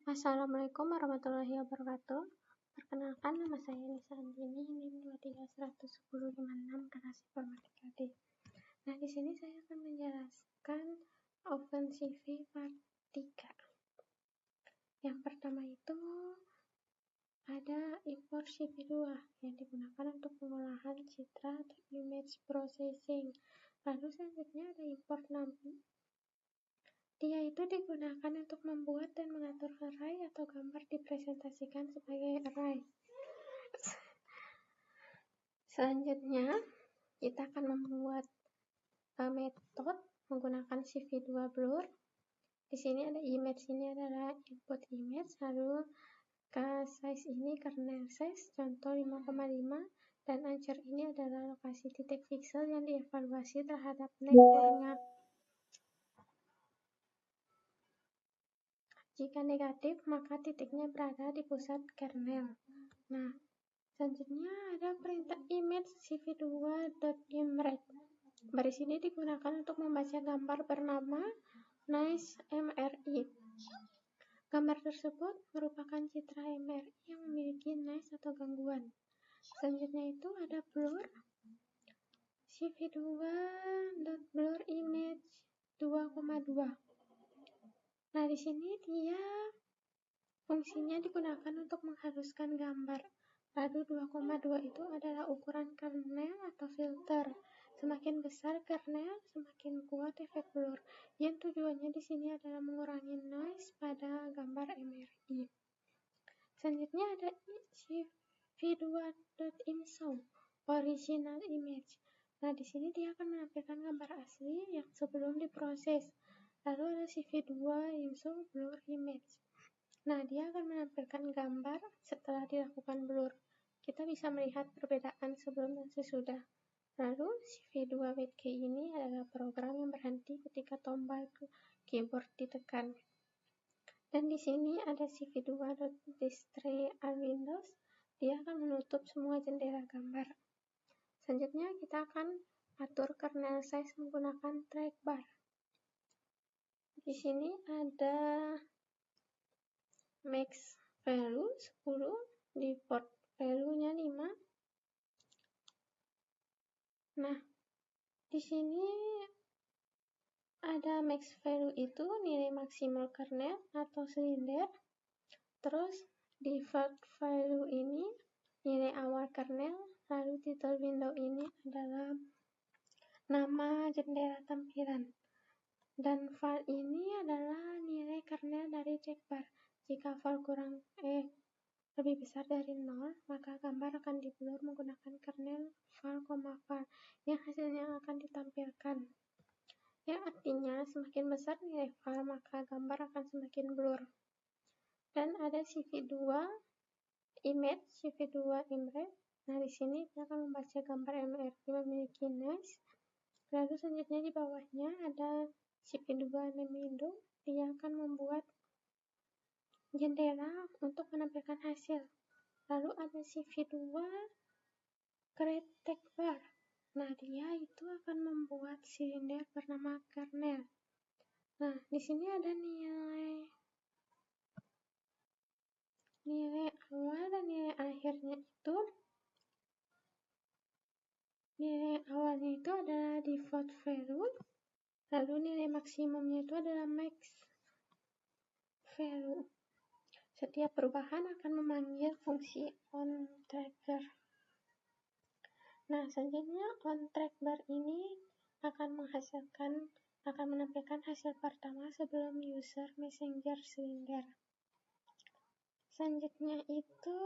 Assalamualaikum warahmatullahi wabarakatuh. Perkenalkan, nama saya Nisa Andini, NIM 2311056, kelas informatika D. Nah, di sini saya akan menjelaskan OpenCV part 3. Yang pertama itu ada import CV2 yang digunakan untuk pengolahan citra atau image processing. Lalu selanjutnya ada import NAMI. Dia itu digunakan untuk membuat dan mengatur array atau gambar dipresentasikan sebagai array. Selanjutnya, kita akan membuat metode menggunakan CV2 blur. Di sini ada image, ini adalah input image, lalu size ini kernel size, contoh 5,5, dan answer ini adalah lokasi titik pixel yang dievaluasi terhadap networknya. Jika negatif, maka titiknya berada di pusat kernel. Nah, selanjutnya ada perintah image cv2.imread. Baris ini digunakan untuk membaca gambar bernama nice MRI. Gambar tersebut merupakan citra MRI yang memiliki noise atau gangguan. Selanjutnya itu ada blur cv2.blur image 2,2. Nah, di sini dia fungsinya digunakan untuk menghaluskan gambar. Lalu 2,2 itu adalah ukuran kernel atau filter. Semakin besar kernel, semakin kuat efek blur. Yang tujuannya di sini adalah mengurangi noise pada gambar MRI. Selanjutnya ada cv2.imshow, original image. Nah, di sini dia akan menampilkan gambar asli yang sebelum diproses. Lalu ada CV2 imshow blur image. Nah, dia akan menampilkan gambar setelah dilakukan blur. Kita bisa melihat perbedaan sebelum dan sesudah. Lalu CV2 with key ini adalah program yang berhenti ketika tombol keyboard ditekan. Dan di sini ada cv2.display all windows. Dia akan menutup semua jendela gambar. Selanjutnya kita akan atur kernel size menggunakan trackbar. Di sini ada max value 10, default value-nya 5. Nah, di sini ada max value itu nilai maksimal kernel atau silinder. Terus default value ini nilai awal kernel, lalu title window ini adalah nama jendela tampilan. Dan val ini adalah nilai kernel dari trackbar. Jika val lebih besar dari 0, maka gambar akan di-blur menggunakan kernel val, yang hasilnya akan ditampilkan. Yang artinya semakin besar nilai val, maka gambar akan semakin blur. Dan ada CV2 image, CV2 imread. Nah, di sini dia akan membaca gambar MRI memiliki noise. Lalu selanjutnya di bawahnya ada CV2 name window. Dia akan membuat jendela untuk menampilkan hasil. Lalu ada CV2 create trackbar. Nah, dia itu akan membuat silinder bernama kernel. Nah, di sini ada nilai awal dan nilai akhirnya itu. Nilai awalnya itu adalah default value. Lalu nilai maksimumnya itu adalah max value. Setiap perubahan akan memanggil fungsi onTrackbar. Nah, selanjutnya onTrackbar ini akan menampilkan hasil pertama sebelum user messenger silinder. Selanjutnya itu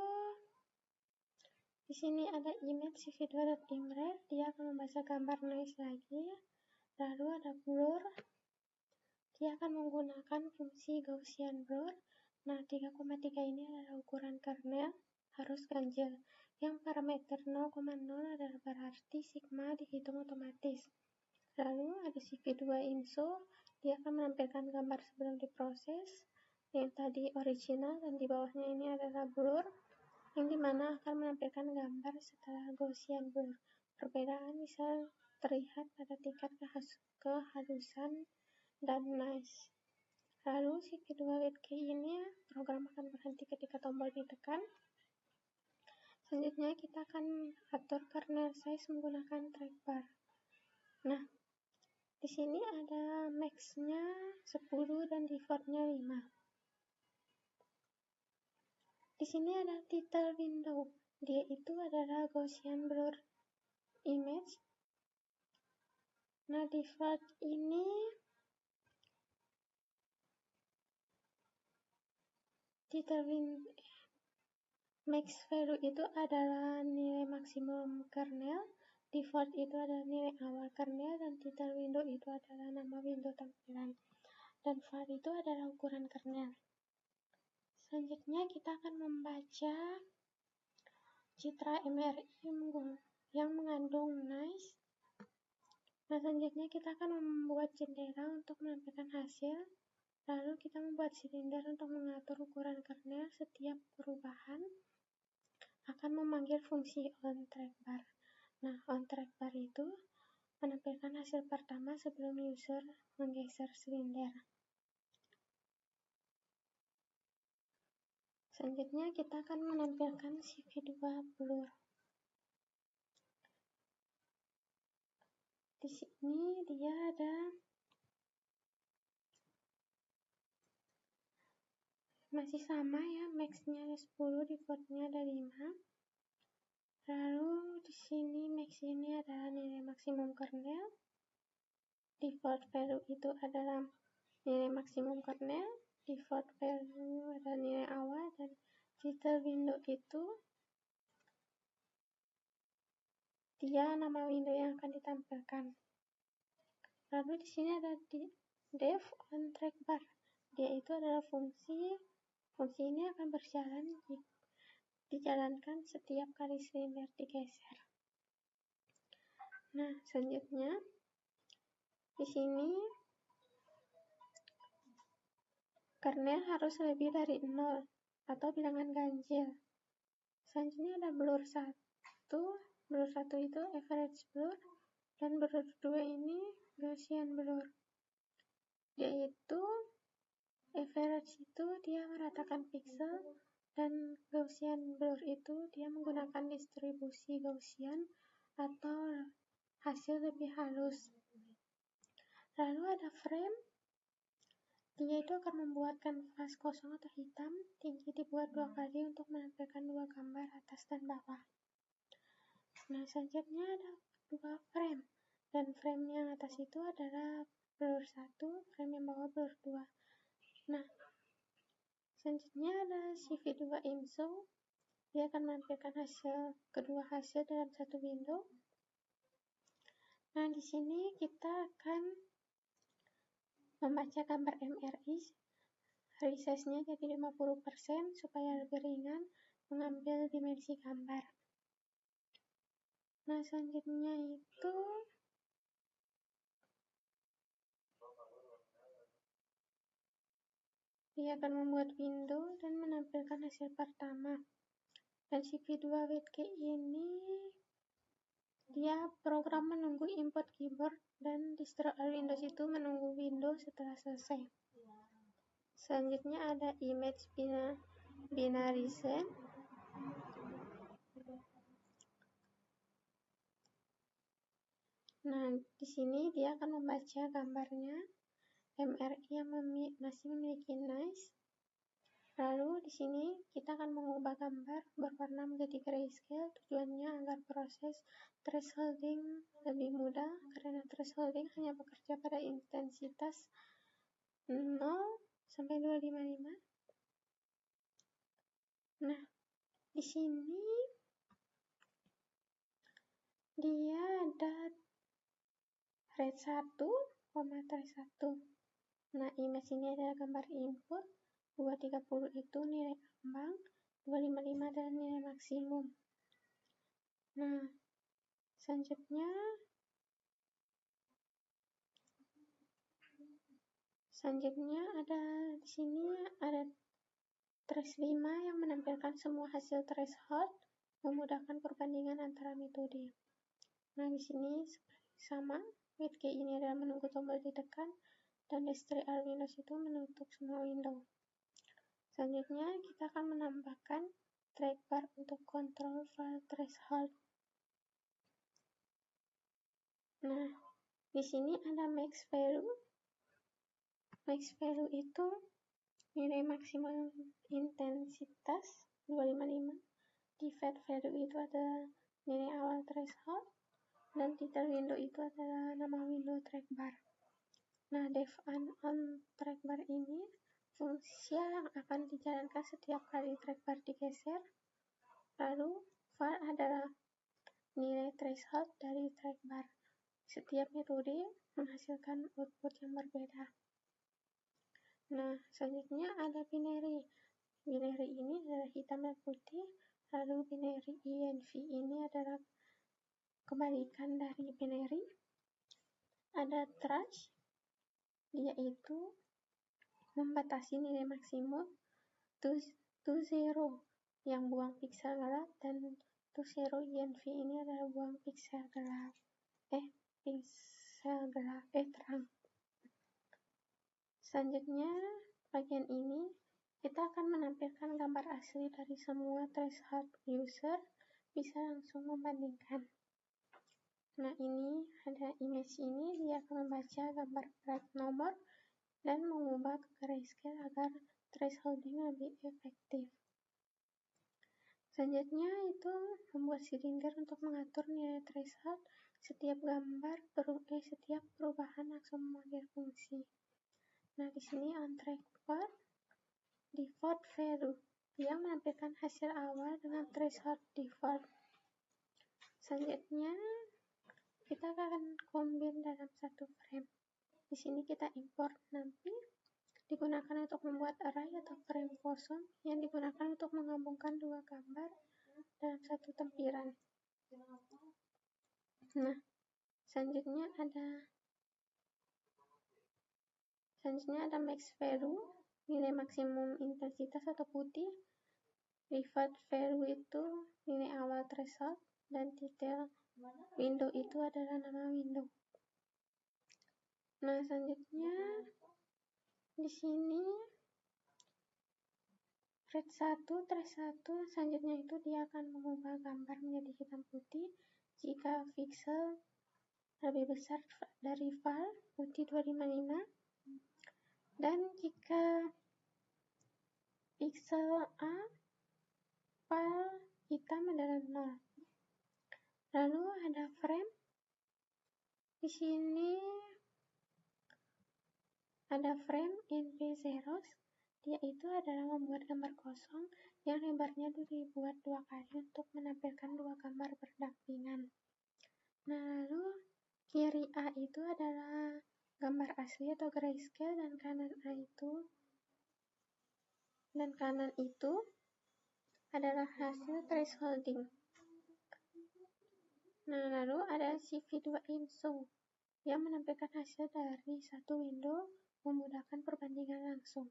di sini ada image cv2.imread. Dia akan membaca gambar noise lagi. Lalu ada blur. Dia akan menggunakan fungsi Gaussian blur. Nah, 3,3 ini adalah ukuran kernel, harus ganjil. Yang parameter 0,0 adalah berarti sigma dihitung otomatis. Lalu ada CV2 imshow. Dia akan menampilkan gambar sebelum diproses. Yang tadi original dan di bawahnya ini adalah blur, yang dimana akan menampilkan gambar setelah Gaussian blur. Perbedaan bisa terlihat pada tingkat kehalusan dan noise. Lalu Lalu si kedua wait key ini program akan berhenti ketika tombol ditekan. Selanjutnya kita akan atur kernel size menggunakan trackbar. Nah, di sini ada max-nya 10 dan default-nya 5. Di sini ada title window. Dia itu adalah Gaussian blur image. Nah, default ini max value itu adalah nilai maksimum kernel, default itu adalah nilai awal kernel, dan title window itu adalah nama window tampilan, dan var itu adalah ukuran kernel. Selanjutnya kita akan membaca citra MRI yang mengandung noise. Nah, selanjutnya kita akan membuat jendela untuk menampilkan hasil. Lalu kita membuat silinder untuk mengatur ukuran kernel. Setiap perubahan akan memanggil fungsi onTrackbar. Nah, onTrackbar itu menampilkan hasil pertama sebelum user menggeser silinder. Selanjutnya kita akan menampilkan CV2 blur. Di sini dia ada masih sama ya, max-nya ada 10, default-nya ada 5. Lalu di sini max ini adalah nilai maksimum kernel. Default value itu adalah nilai maksimum kernel. Default value adalah nilai awal, dan title window itu dia nama window yang akan ditampilkan. Lalu di sini ada dev onTrackbar. Dia itu adalah fungsi ini akan berjalan dijalankan setiap kali silinder digeser. Nah, selanjutnya di sini kernel harus lebih dari 0 atau bilangan ganjil. Selanjutnya ada blur 1. Blur 1 itu average blur, dan blur 2 ini Gaussian blur. Yaitu average itu dia meratakan pixel, dan Gaussian blur itu dia menggunakan distribusi Gaussian atau hasil lebih halus. Lalu ada frame. Dia itu akan membuat kanvas kosong atau hitam, tinggi dibuat 2 kali untuk menampilkan 2 gambar atas dan bawah. Nah, selanjutnya ada 2 frame, dan frame yang atas itu adalah blur 1, frame yang bawah blur 2. Nah, selanjutnya ada CV2 IMSO. Dia akan menampilkan kedua hasil dalam satu window. Nah, di sini kita akan membaca gambar MRI. Resize-nya jadi 50% supaya lebih ringan mengambil dimensi gambar. Nah, selanjutnya itu dia akan membuat window dan menampilkan hasil pertama. Dan CV2 wait key ini dia program menunggu input keyboard, dan distro Windows itu menunggu window setelah selesai. Selanjutnya ada image binary scene. Nah, di sini dia akan membaca gambarnya MRI yang masih memiliki noise. Lalu di sini kita akan mengubah gambar berwarna menjadi grayscale. Tujuannya agar proses thresholding lebih mudah, karena thresholding hanya bekerja pada intensitas 0 sampai 255. Nah, di sini dia ada red 1, trace 1. Nah, image ini adalah gambar input. 230 itu nilai ambang, 255 adalah nilai maksimum. Nah, selanjutnya ada di sini ada trace 5 yang menampilkan semua hasil threshold, memudahkan perbandingan antara metode. Nah, di sini sama, wait key ini adalah menunggu tombol ditekan, dan destroy all windows itu menutup semua window. Selanjutnya kita akan menambahkan trackbar untuk control file threshold. Nah, di sini ada max value. Max value itu nilai maksimal intensitas 255. Default value itu adalah nilai awal threshold, dan title window itu adalah nama window trackbar. Nah, def on trackbar ini fungsi yang akan dijalankan setiap kali trackbar digeser. Lalu var adalah nilai threshold dari trackbar. Setiap metode menghasilkan output yang berbeda. Nah, selanjutnya ada binary. Binary ini adalah hitam dan putih. Lalu binary env ini adalah kebalikan dari binary. Ada trash, yaitu membatasi nilai maksimum to zero yang buang pixel gelap, dan to zero env ini adalah buang pixel gelap. Terang. Selanjutnya, bagian ini kita akan menampilkan gambar asli dari semua threshold user, bisa langsung membandingkan. Nah, ini ada image ini, dia akan membaca gambar plat nomor dan mengubah ke grayscale agar thresholding lebih efektif. Selanjutnya itu membuat silinder untuk mengatur nilai threshold. Setiap perubahan langsung memanggil fungsi. Nah, di sini on trackbar default value yang menampilkan hasil awal dengan threshold default. Selanjutnya kita akan combine dalam satu frame. Di sini kita import nanti digunakan untuk membuat array atau frame kosong yang digunakan untuk menggabungkan dua gambar dalam satu tampilan. Nah, selanjutnya ada max value, nilai maksimum intensitas atau putih. Default value itu nilai awal threshold, dan title window itu adalah nama window. Nah, selanjutnya di sini trace 1, selanjutnya itu dia akan mengubah gambar menjadi hitam putih jika pixel lebih besar dari val putih 255, dan jika pixel A val hitam adalah 0. Lalu ada frame. Di sini ada frame NP0, yaitu adalah membuat gambar kosong yang lebarnya dibuat 2 kali untuk menampilkan 2 gambar berdampingan. Nah, lalu kiri A itu adalah gambar asli atau grayscale, dan kanan itu adalah hasil thresholding. Nah, lalu ada CV2 IMSO yang menampilkan hasil dari satu window, memudahkan perbandingan langsung.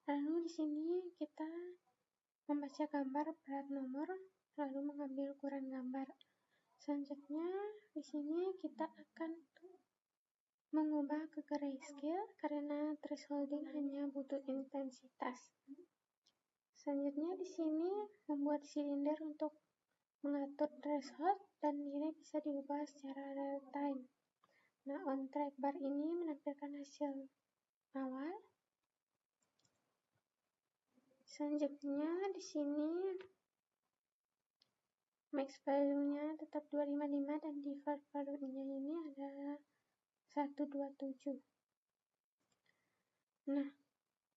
Lalu di sini kita membaca gambar plat nomor, lalu mengambil ukuran gambar. Selanjutnya di sini kita akan mengubah ke grayscale karena thresholding hanya butuh intensitas. Selanjutnya di sini membuat silinder untuk mengatur threshold dan nilai bisa diubah secara real time. Nah, on trackbar ini menampilkan hasil awal. Selanjutnya di sini max value-nya tetap 255 dan default value-nya ini adalah 127. Nah,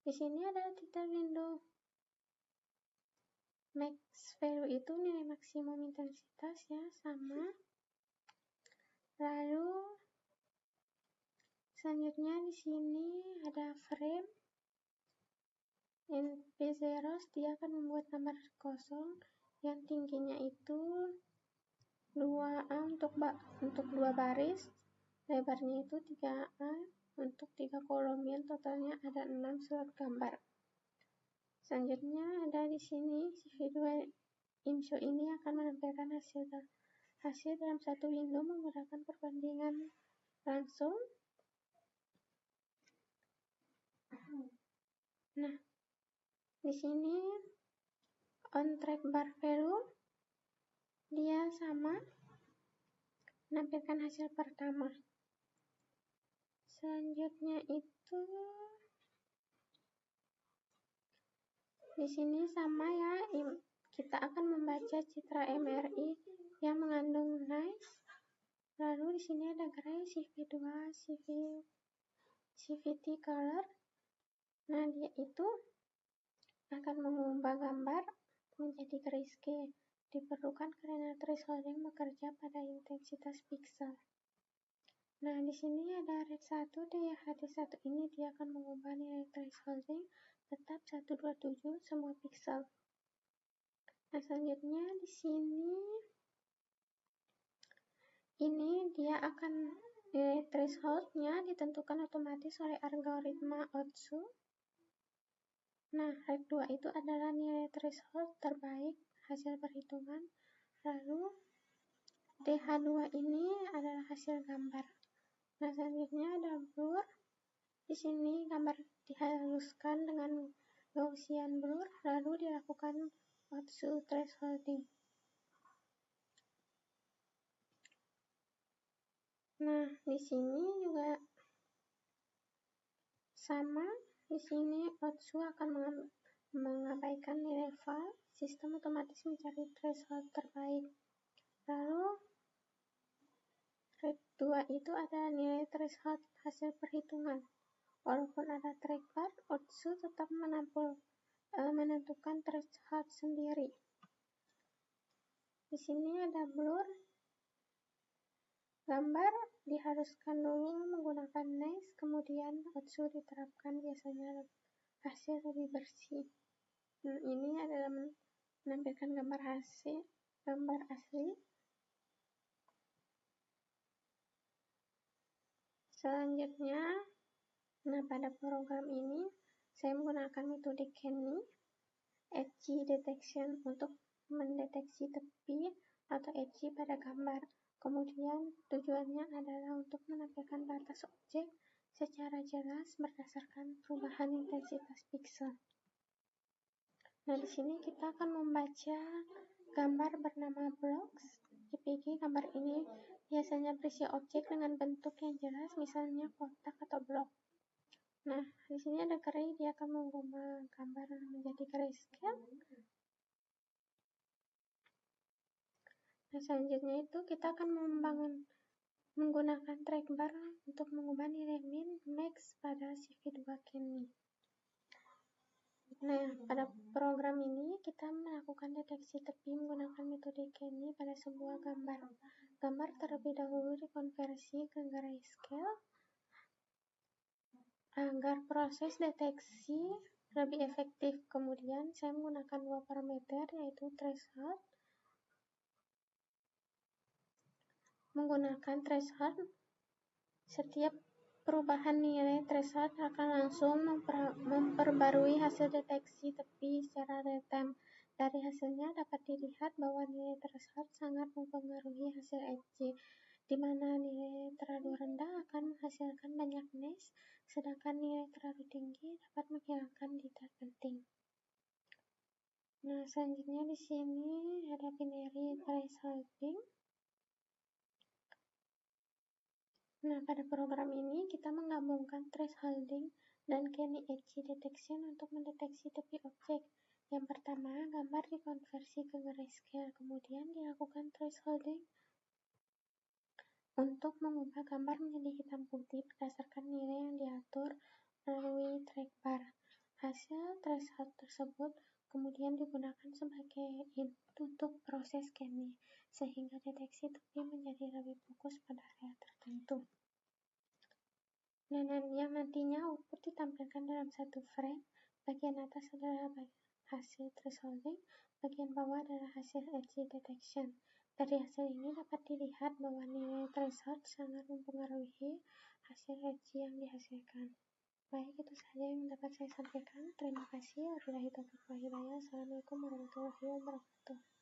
di sini ada title window. Max value itu nilai maksimum intensitas ya, sama. Lalu selanjutnya di sini ada frame NP0, dia akan membuat gambar kosong yang tingginya itu 2A untuk 2 baris, lebarnya itu 3A untuk 3 kolom, totalnya ada 6 slot gambar. Selanjutnya ada di sini CV2 IMSO ini akan menampilkan hasil dalam satu window, menggunakan perbandingan langsung. Nah, di sini on track bar value dia sama, menampilkan hasil pertama. Selanjutnya itu di sini sama ya, kita akan membaca citra MRI yang mengandung noise. Lalu di sini ada gray, CV2, CVT color. Nah, dia itu akan mengubah gambar menjadi grayscale. Diperlukan karena thresholding bekerja pada intensitas pixel. Nah, di sini ada red 1, DHT1 ini dia akan mengubah nilai thresholding tetap 127 semua pixel. Nah, selanjutnya di sini ini dia akan nilai thresholdnya ditentukan otomatis oleh algoritma Otsu. Nah, red 2 itu adalah nilai threshold terbaik hasil perhitungan. Lalu DH2 ini adalah hasil gambar. Nah, selanjutnya ada blur. Di sini gambar dihaluskan dengan Gaussian blur, lalu dilakukan Otsu thresholding. Nah, di sini juga sama. Di sini Otsu akan mengabaikan nilai val, sistem otomatis mencari threshold terbaik. Lalu red 2 itu ada nilai threshold hasil perhitungan. Walaupun ada trackbar, Otsu tetap menentukan threshold sendiri. Di sini ada blur. Gambar diharuskan dulu menggunakan noise, kemudian Otsu diterapkan, biasanya hasil lebih bersih. Nah, ini adalah menampilkan gambar asli. Selanjutnya, nah pada program ini saya menggunakan metode Kenny edge detection untuk mendeteksi tepi atau edge pada gambar. Kemudian tujuannya adalah untuk menampilkan batas objek secara jelas berdasarkan perubahan intensitas pixel. Nah, di sini kita akan membaca gambar bernama blocks. JPG gambar ini biasanya berisi objek dengan bentuk yang jelas, misalnya kotak atau blok. Nah, di sini ada gray, dia akan mengubah gambar menjadi grayscale. Nah, selanjutnya itu kita akan menggunakan trackbar untuk mengubah nilai min, max pada CV2 Kenny. Nah, pada program ini kita melakukan deteksi tepi menggunakan metode Kenny pada sebuah gambar. Gambar terlebih dahulu dikonversi ke grayscale agar proses deteksi lebih efektif. Kemudian saya menggunakan dua parameter, yaitu threshold. Menggunakan threshold, setiap perubahan nilai threshold akan langsung memperbarui hasil deteksi tepi secara real time. Dari hasilnya dapat dilihat bahwa nilai threshold sangat mempengaruhi hasil edge, di mana nilai terlalu rendah akan menghasilkan banyak noise, sedangkan nilai terlalu tinggi dapat menghilangkan detail penting. Nah, selanjutnya di sini ada binary thresholding. Nah, pada program ini kita menggabungkan thresholding dan Kenny edge detection untuk mendeteksi tepi objek. Yang pertama, gambar dikonversi ke grayscale, kemudian dilakukan thresholding untuk mengubah gambar menjadi hitam putih berdasarkan nilai yang diatur melalui trackbar. Hasil threshold tersebut kemudian digunakan sebagai input untuk proses Kenny, sehingga deteksi tepi menjadi lebih fokus pada area tertentu. Nah, yang nantinya output ditampilkan dalam satu frame. Bagian atas adalah hasil thresholding, bagian bawah adalah hasil edge detection. Dari hasil ini dapat dilihat bahwa nilai threshold sangat mempengaruhi hasil edge yang dihasilkan. Baik, itu saja yang dapat saya sampaikan. Terima kasih. Wabillahi taufiq wal hidayah. Assalamualaikum warahmatullahi wabarakatuh.